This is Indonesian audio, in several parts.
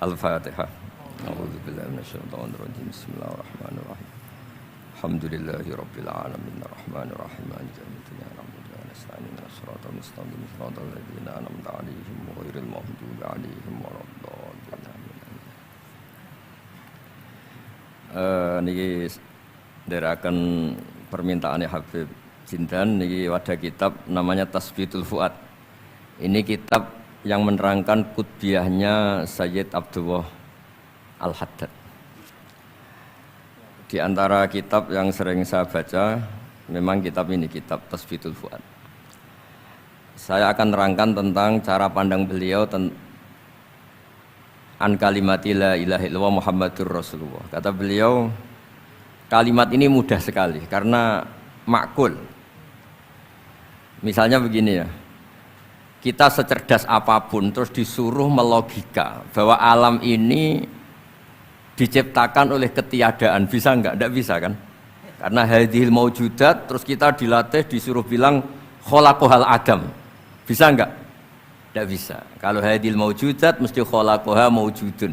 Al-Fatihah. A'udzubillahi minasyaitonirrajim. Bismillahirrahmanirrahim. Alhamdulillahirabbil alamin arrahmanir rahim maliki yaumiddin iyyaka nasta'in ihdinas siratal mustaqim siratal ladzina an'amta 'alaihim ghairil maghdubi 'alaihim waladdallin. Niki ndherekaken permintaane Habib Jindan niki wadah kitab namanya Tasbitul Fuad. Ini kitab yang menerangkan kutbiahnya Sayyid Abdullah Al-Haddad. Di antara kitab yang sering saya baca, memang kitab ini, kitab Tasbitul Fuad. Saya akan nerangkan tentang cara pandang beliau an kalimati la ilaha illallah Muhammadur Rasulullah. Kata beliau, kalimat ini mudah sekali karena makul. Misalnya begini ya, kita secerdas apapun terus disuruh melogika bahwa alam ini diciptakan oleh ketiadaan, bisa enggak? Enggak bisa kan? Karena hadhil maujudat, terus kita dilatih disuruh bilang khalaqahal adam, bisa enggak? Enggak bisa. Kalau hadhil maujudat mesti khalaqaha maujudun.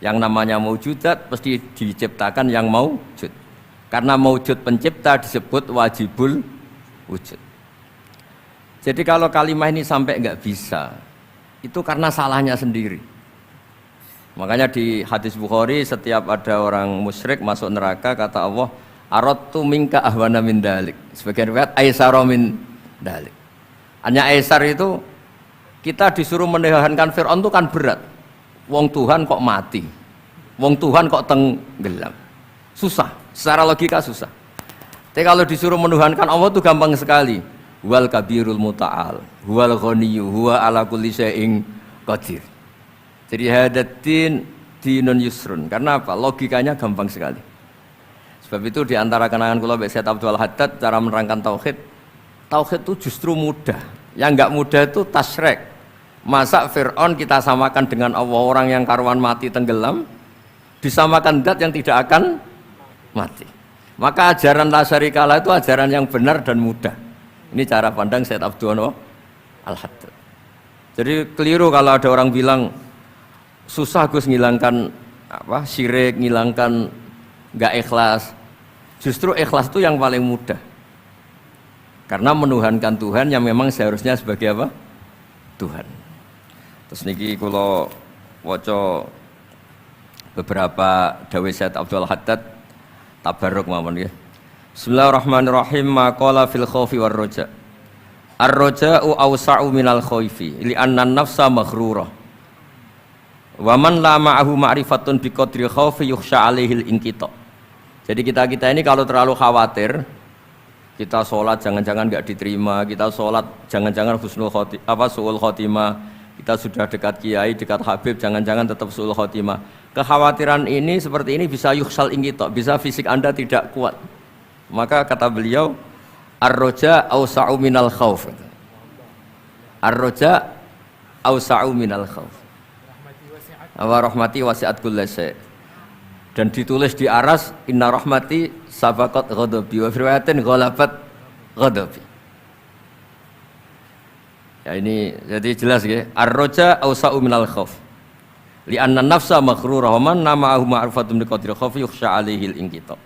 Yang namanya maujudat mesti diciptakan yang maujud. Karena maujud pencipta disebut wajibul wujud. Jadi kalau kalimah ini sampai enggak bisa, itu karena salahnya sendiri. Makanya di hadis Bukhari, setiap ada orang musyrik masuk neraka, kata Allah, aradtu minka ahwana min dalik. Sebagian riwayat aisara min dalik. Hanya aisar itu, kita disuruh menahankan Fir'aun itu kan berat. Wong Tuhan kok mati, wong Tuhan kok tenggelam. Susah, secara logika susah. Tapi kalau disuruh menuhankan Allah itu gampang sekali. Huwal kabirul muta'al, huwal ghaniyyu, huwa ala kulli syai'in qadir. Jadi hadatin dinun yusrun. Karena apa? Logikanya gampang sekali. Sebab itu di antara kenangan kula Mbak Sayyid Abdul Haddad cara menerangkan tauhid. Tauhid itu justru mudah. Yang enggak mudah itu tasyrik. Masa Fir'aun kita samakan dengan Allah, orang yang karuan mati tenggelam disamakan zat yang tidak akan mati. Maka ajaran la syarikalah itu ajaran yang benar dan mudah. Ini cara pandang Sayyid Abdullah Al-Haddad. Jadi keliru kalau ada orang bilang susah Gus ngilangkan syirik, ngilangkan enggak ikhlas. Justru ikhlas itu yang paling mudah. Karena menuhankan Tuhan yang memang seharusnya sebagai apa? Tuhan. Terus niki kula waca beberapa dawuh Sayyid Abdul Haddad tabarruk mawon nggih. Bismillahirrahmanirrahim. Maqala fil khaufi war raja. Ar-raja'u awsa'u minal khaufi li'anna an-nafsa maghrurah. Wa man la ma'ahu ma'rifatun bi qadri khaufi yukhsha 'alaihil inqita. Jadi kita ini kalau terlalu khawatir, kita sholat jangan-jangan enggak diterima, kita sholat jangan-jangan husnul khotimah, suul khotimah, kita sudah dekat kiai, dekat habib, jangan-jangan tetap suul khotimah. Kekhawatiran ini seperti ini bisa yukhsal inqita, bisa fisik Anda tidak kuat. Maka kata beliau, ar-roja awsa'u minal khauf. Ar-roja awsa'u minal khauf. Wa rahmati wasi'at kulli syai'. Dan ditulis di aras, inna rahmati sabaqat ghadabi wa riwayatin ghalabat ghadabi. Ya ini jadi jelas ya. Ar-roja awsa'u minal khauf. Li'anna nafsa maghrurah wa man nama'ahu ma'rifatun bi qadri khaufi yukhsha 'alaihil inqita.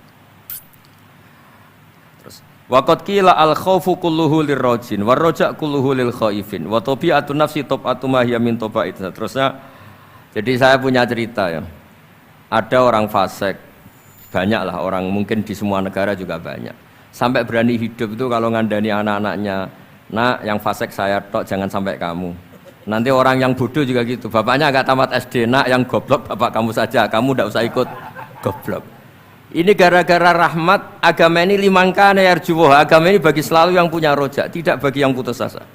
Waqad qila al-khaufu kulluhu lirrajin war-raja' kulluhu lil khaifin wa tabi'atun nafsi tab'atu ma hiya min taba'it. Terusnya, jadi saya punya cerita ya. Ada orang fasik, banyaklah orang, mungkin di semua negara juga banyak. Sampai berani hidup itu kalau ngandani anak-anaknya, nak yang fasik saya tok, jangan sampai kamu. Nanti orang yang bodoh juga gitu, bapaknya agak tamat SD, nak yang goblok bapak kamu saja, kamu tidak usah ikut goblok. Ini gara-gara rahmat agama ini limangkana yarjuwah. Agama ini bagi selalu yang punya rojak, tidak bagi yang putus asa.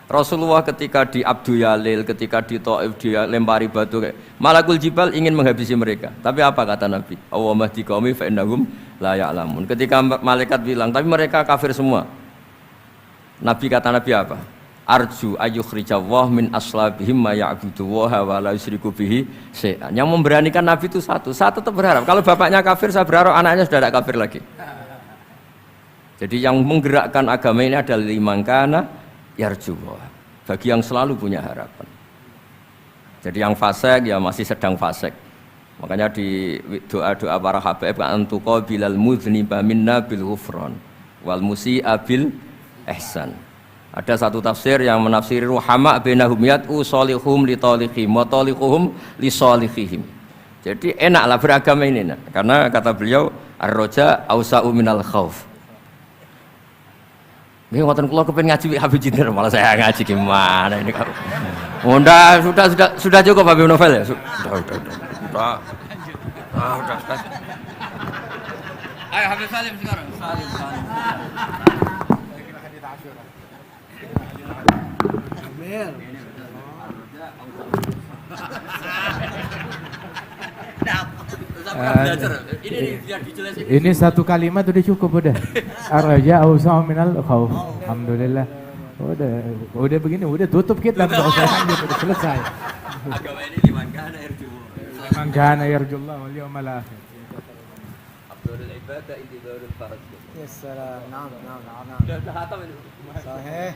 Rasulullah ketika di Abdul Yalil, ketika di Taif dia lempari batu, Malakul Jibal ingin menghabisi mereka. Tapi apa kata Nabi? Allahumma hdi qaumi fa innahum la ya'lamun. Ketika malaikat bilang, tapi mereka kafir semua. Nabi kata Nabi apa? Arju ayyukhrijawah min aslabihim ma ya'budu wa la yusyriku bihi syai'an. Yang memberanikan Nabi itu satu. Saya tetap berharap kalau bapaknya kafir, saya berharap anaknya sudah tidak kafir lagi. Jadi yang menggerakkan agama ini adalah limangkana yarjuwah, bagi yang selalu punya harapan. Jadi yang fasik ya masih sedang fasik. Makanya di doa-doa para habaib kan tuqabilal mudhniba minna bil ghufran wal musi'a bil ihsan. Ada satu tafsir yang menafsiri ruhama bainahum yat'u salihum li taliqihim wa taliquhum li salihihim. Jadi enaklah beragama ini nah. Karena kata beliau ar-raja ausa'u minal khauf. Nggih ngoten kula kepen ngaji Habib Jinder malah saya ngaji gimana ini kalau. Sudah cukup Habib Novel ya? Sudah. Ayo Habib Salim sekarang. Salim. Ini satu kalimat udah cukup udah. Ar-raja awsa'u minal khauf. Alhamdulillah. Udah begini, udah tutup kita, enggak usah lanjut, udah selesai. Agama ini liman kana yarjullah wal yawmal akhir. Abdul ibadah intidarul farad. Yes, naam. Sudah khatam ini. Sahih.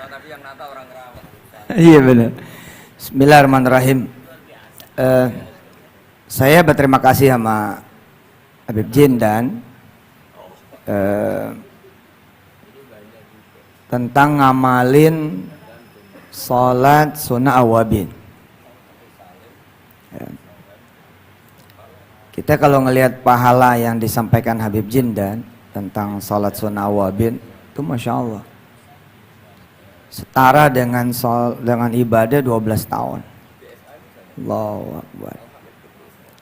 Tapi yang nata orang Kerawang. Iya benar. Bismillahirrahmanirrahim. Saya berterima kasih sama Habib Jindan tentang ngamalin sholat sunnah awabin. Kita kalau ngelihat pahala yang disampaikan Habib Jindan tentang sholat sunnah awabin itu Masya Allah setara dengan ibadah 12 tahun. Allahu Akbar.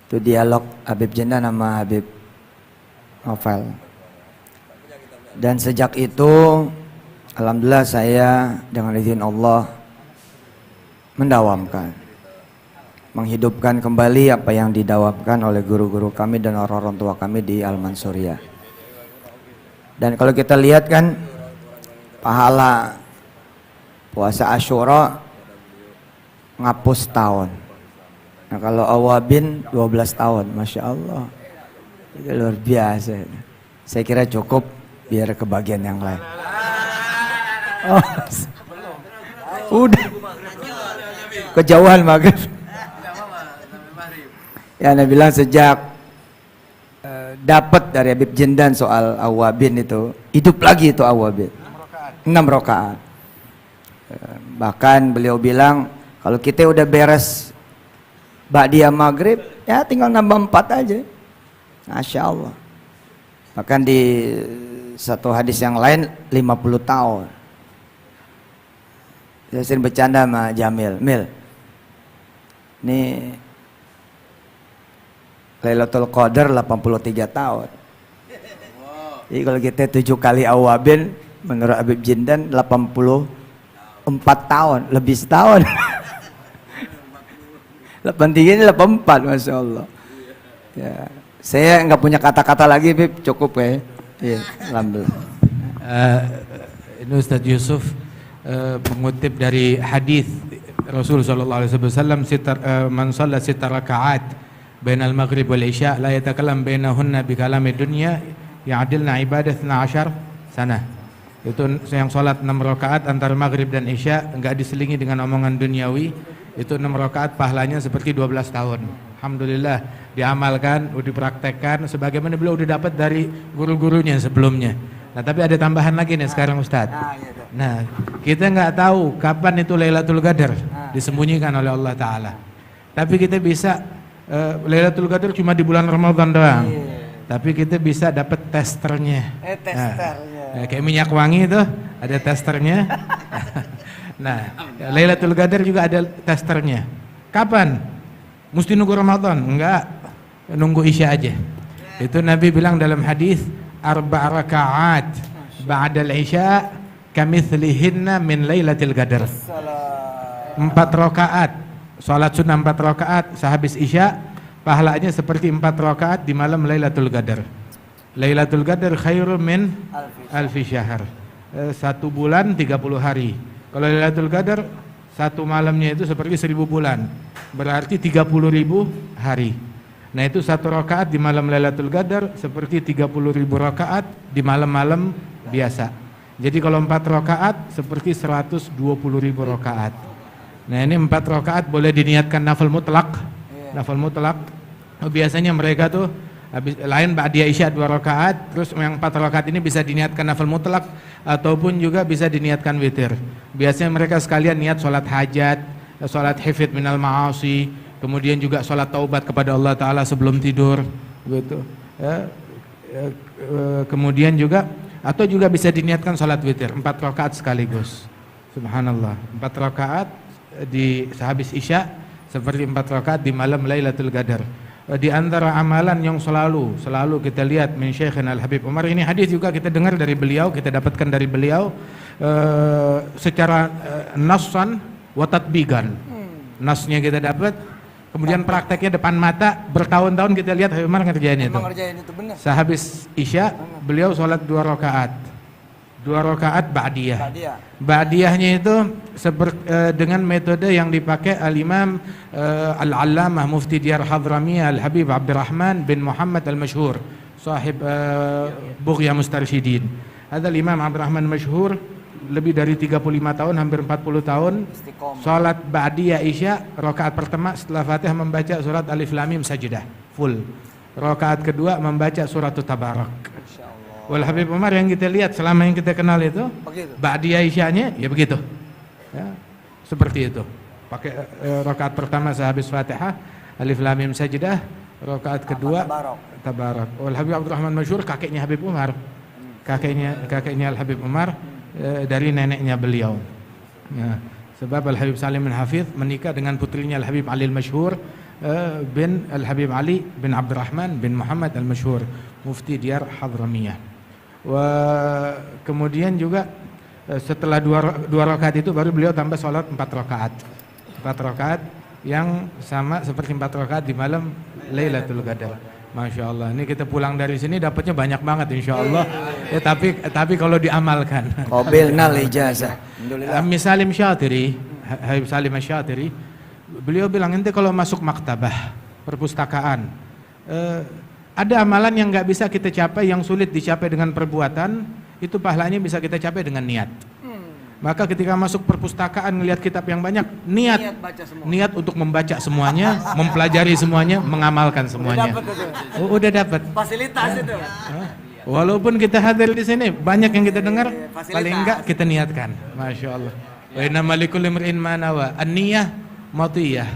Itu dialog Habib Jindan sama Habib Novel. Dan sejak itu alhamdulillah saya dengan izin Allah menghidupkan kembali apa yang didawamkan oleh guru-guru kami dan orang-orang tua kami di Al-Mansuriyah. Dan kalau kita lihat kan pahala puasa Asyura ngapus tahun. Nah kalau awabin 12 tahun, Masya Allah, itu luar biasa. Saya kira cukup biar ke bagian yang lain. Oh, udah kejauhan maghrib. Ya Nabi bilang sejak dapat dari Habib Jindan soal awabin itu hidup lagi itu awabin 6 rakaat. Bahkan beliau bilang kalau kita udah beres ba'diyah maghrib ya tinggal nambah 4 aja. Masya Allah. Bahkan di satu hadis yang lain 50 tahun. Saya sering bercanda sama Jamil, Mil, ini Lailatul Qadar 83 tahun. Jadi kalau kita 7 kali awabin menurut Habib Jindan 84 tahun, lebih setahun. 83 ini 84, Masya Allah. Ya, saya nggak punya kata-kata lagi, Bib, cukup ya. Iya, alhamdulillah. Ini Ustadz Yusuf mengutip dari hadis Rasul sallallahu alaihi wasallam, man shalla 6 rakaat bainal maghrib wal isya la yatakallam bainahunna bi kalami dunya ya'dilna ibadah 12 sana. Itu yang salat 6 rakaat antara maghrib dan isya enggak diselingi dengan omongan duniawi, itu 6 rakaat pahalanya seperti 12 tahun. Alhamdulillah diamalkan, dipraktekkan sebagaimana beliau udah dapat dari guru-gurunya sebelumnya. Nah tapi ada tambahan lagi nih sekarang Ustadz. Nah kita nggak tahu kapan itu Lailatul Qadar disembunyikan oleh Allah Ta'ala. Tapi kita bisa Lailatul Qadar cuma di bulan Ramadan doang. Tapi kita bisa dapat testernya. Nah, kayak minyak wangi itu ada testernya. Nah Lailatul Qadar juga ada testernya. Kapan? Mesti nunggu Ramadan? Enggak, nunggu Isya aja. Itu Nabi bilang dalam hadis 4 rakaat ba'dal isya kamithlihinna min lailatul qadar. 4 rakaat salat sunnah 4 rakaat sehabis isya pahalanya seperti 4 rakaat di malam Lailatul Qadar. Lailatul Qadar khairun min alfi syahr. 1 bulan 30 hari. Kalau Lailatul Qadar 1 malamnya itu seperti 1000 bulan. Berarti 30.000 hari. Nah itu 1 rakaat di malam Lailatul Qadar seperti 30.000 rakaat di malam-malam biasa. Jadi kalau 4 rakaat seperti 120.000 rakaat. Nah ini 4 rakaat boleh diniatkan nafil mutlak. Nafil mutlak. Biasanya mereka tuh habis lain ba'diyah isya 2 rakaat, terus yang 4 rakaat ini bisa diniatkan nafil mutlak ataupun juga bisa diniatkan witir. Biasanya mereka sekalian niat sholat hajat, sholat hifid minal ma'asi, kemudian juga sholat taubat kepada Allah Ta'ala sebelum tidur, gitu. Kemudian juga atau juga bisa diniatkan sholat witir 4 rakaat sekaligus. Subhanallah, 4 rakaat di sehabis isya, seperti 4 rakaat di malam Lailatul Qadar. Di antara amalan yang selalu kita lihat min Syekhina Al-Habib Umar, ini hadis juga kita dengar dari beliau, kita dapatkan dari beliau secara nassan wa tatbiqan. Nasnya kita dapat, kemudian prakteknya depan mata, bertahun-tahun kita lihat Habib Umar ngerjain itu. benar. Sehabis isya beliau sholat 2 rakaat. 2 rakaat ba'diyah. Ba'diyahnya itu dengan metode yang dipakai al-Imam Al-Allamah Mufti Diyar Hadramiyah Al-Habib Abdurrahman bin Muhammad Al-Mashhur, sahib Bughya Mustarsyidin. Ada Imam Abdurrahman Mashhur, lebih dari 35 tahun, hampir 40 tahun. Salat ba'diyah isya, rakaat pertama setelah Fatihah membaca surat Alif Lam Mim Sajdah full. Rakaat kedua membaca surat Tabarak. Wal Habib Umar yang kita lihat selama yang kita kenal itu ba'diyah isyanya ya begitu. Ya, seperti itu. Pakai rakaat pertama sehabis Fatihah Alif Lam Mim Sajdah, rakaat kedua Tabarak. Wal Habib Abdurrahman Mashhur kakeknya Habib Umar. Kakeknya Al Habib Umar dari neneknya beliau. Ya, sebab Al Habib Salim bin Hafidh menikah dengan putrinya Al Habib Ali Al-Mashhur bin Al Habib Ali bin Abdurrahman bin Muhammad Al-Mashhur, Mufti Diyar Hadramiyah. Kemudian juga setelah dua rakaat itu baru beliau tambah sholat 4 rakaat. 4 rakaat yang sama seperti 4 rakaat di malam Lailatul Qadar. Masya Allah, ini kita pulang dari sini dapatnya banyak banget insya Allah. Ya, tapi kalau diamalkan. Qabilnal ijazah. Salim Syatiri, Habib Salim Syatiri, beliau bilang ente kalau masuk maktabah, perpustakaan, ada amalan yang nggak bisa kita capai, yang sulit dicapai dengan perbuatan, itu pahalanya bisa kita capai dengan niat. Maka ketika masuk perpustakaan ngelihat kitab yang banyak, niat untuk membaca semuanya, mempelajari semuanya, mengamalkan semuanya. Udah dapat. Fasilitas itu. Walaupun kita hadir di sini, banyak yang kita dengar, paling enggak kita niatkan. Masya Allah. Wa inna malikul imrin ma nawa, an-niyah matiyah.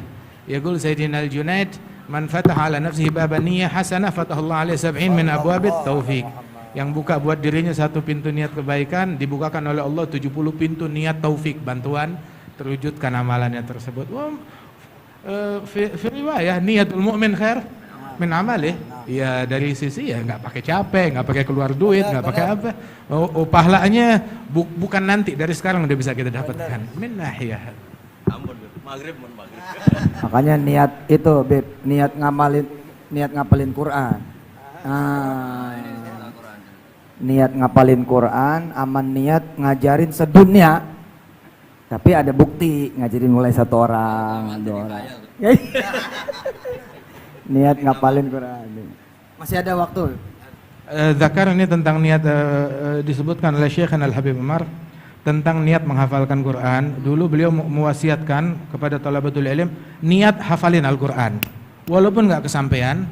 Yaqul Sayyidina Al-Junaid, man fataha ala nafsihi baban niyyah hasanah fatahallahu alaihi 70 min abwabit taufiq. Yang buka buat dirinya 1 pintu niat kebaikan, dibukakan oleh Allah 70 pintu niat taufik, bantuan terwujudkan amalannya tersebut. Fi riwayah niatul mu'min khair min amalih. Ya dari sisi ya nggak pakai capek, nggak pakai keluar duit, nggak pakai apa. Pahalanya bukan nanti, dari sekarang udah bisa kita dapatkan. Min nahiyah. Maghrib. Makanya niat itu, Beb, niat ngapalin Quran. Niat ngapalin Quran, aman niat ngajarin sedunia. Tapi ada bukti ngajarin mulai 1 orang, 2 orang. Niat ngapalin Quran. Masih ada waktu. Zakar ini tentang niat disebutkan oleh Syekh Al-Habib Umar tentang niat menghafalkan Quran. Dulu beliau mewasiatkan kepada thalabatul ilm niat hafalin Al-Quran. Walaupun nggak kesampaian,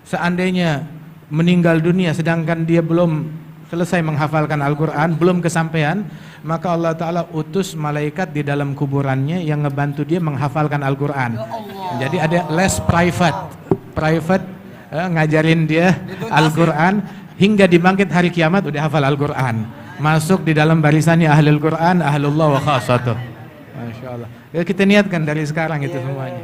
seandainya meninggal dunia sedangkan dia belum selesai menghafalkan Al-Quran, belum kesampaian, maka Allah Ta'ala utus malaikat di dalam kuburannya yang ngebantu dia menghafalkan Al-Quran. Jadi ada les private ngajarin dia Al-Quran hingga dibangkit hari kiamat udah hafal Al-Quran. Masuk di dalam barisannya ahlul Quran, ahlullah wa khasatuh. Masya Allah. Ya, kita niatkan dari sekarang itu semuanya.